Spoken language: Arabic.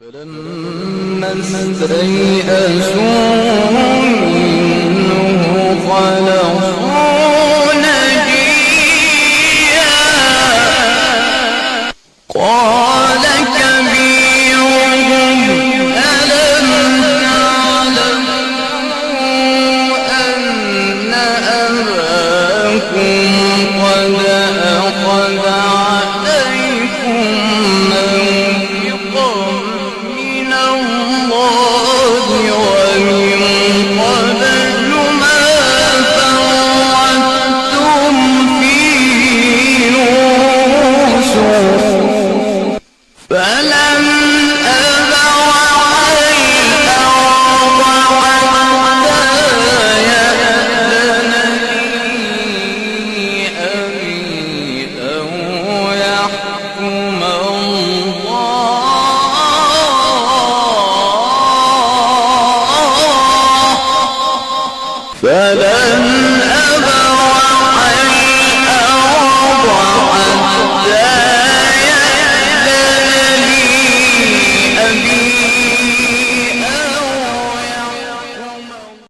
فلما استيئسوا منه خلصوا نجيا قال كبيرهم ألم تعلموا أن أباكم قد أخذ عليكم موثقا من الله ومن قبل ما فرطتم في يوسف فلن أبرح الأرض حتى يأذن لي أبي أو يحكم الله فلا